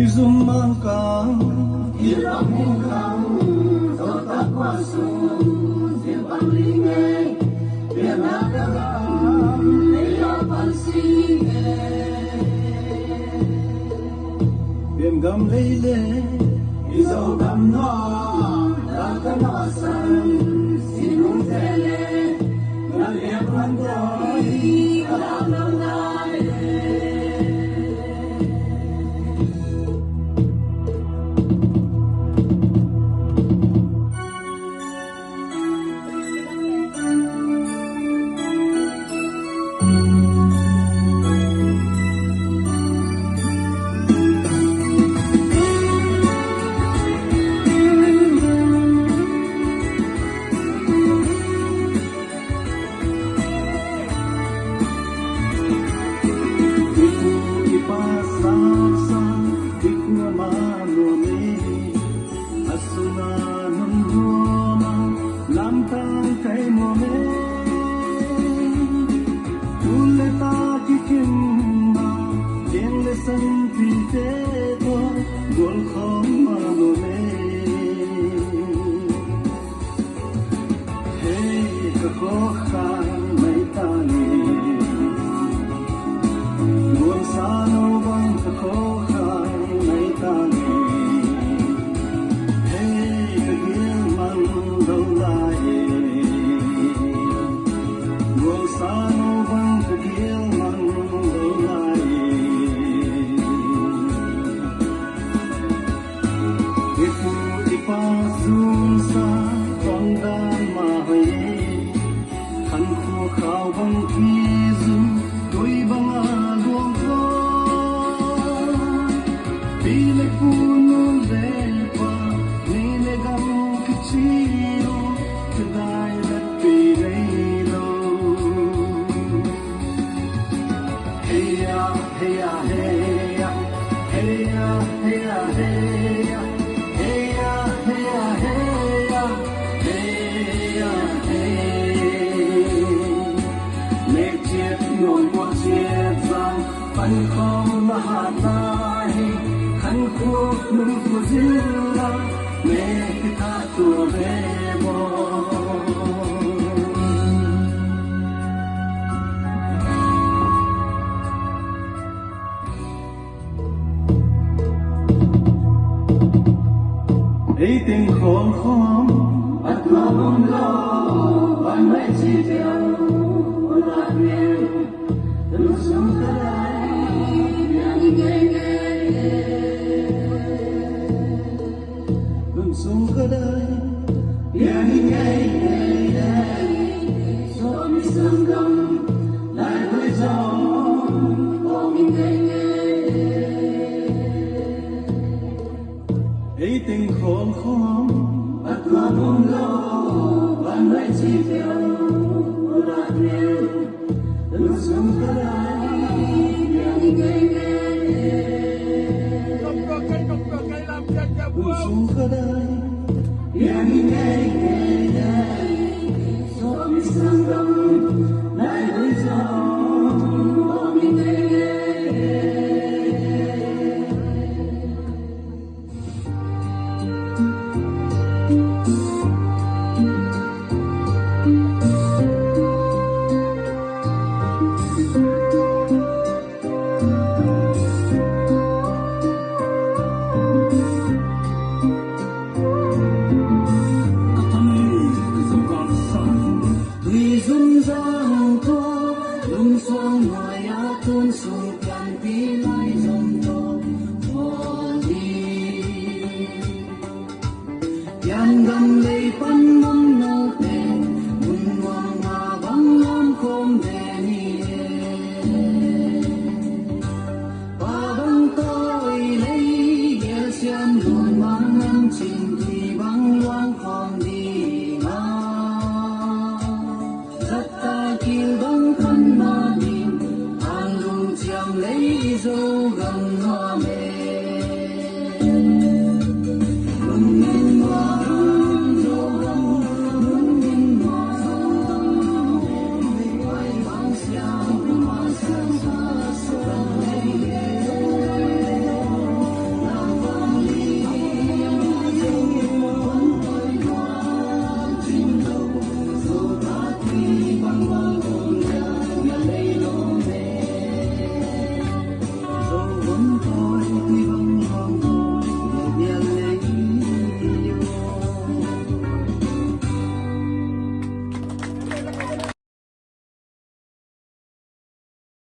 zoom mang kang Hirap mukang Totak wasong Silbang lingay Pinagagam Nilapan sige Biam gam leile Izo gam no Nakanasan Sinong tele Naliyak mandoy Kalanang naile tình khôn khom At mong lo Văn mãi chi tiêu Lạc miền Từng sống ta đây Yang nghe nghe Từng sống ta đây Yang nghe nghe Gió mi sương đông Lại với gió Ô mi nghe nghe ấy tình khôn khom At mong lo Văn mãi chi tiêu Lạc miền Từng sống ta đây Yang nghe nghe Từng sống ta đây Yang nghe nghe Gió mi sương đông Lại với gió Ô mi nghe nghe lấy dấu gần hoa mê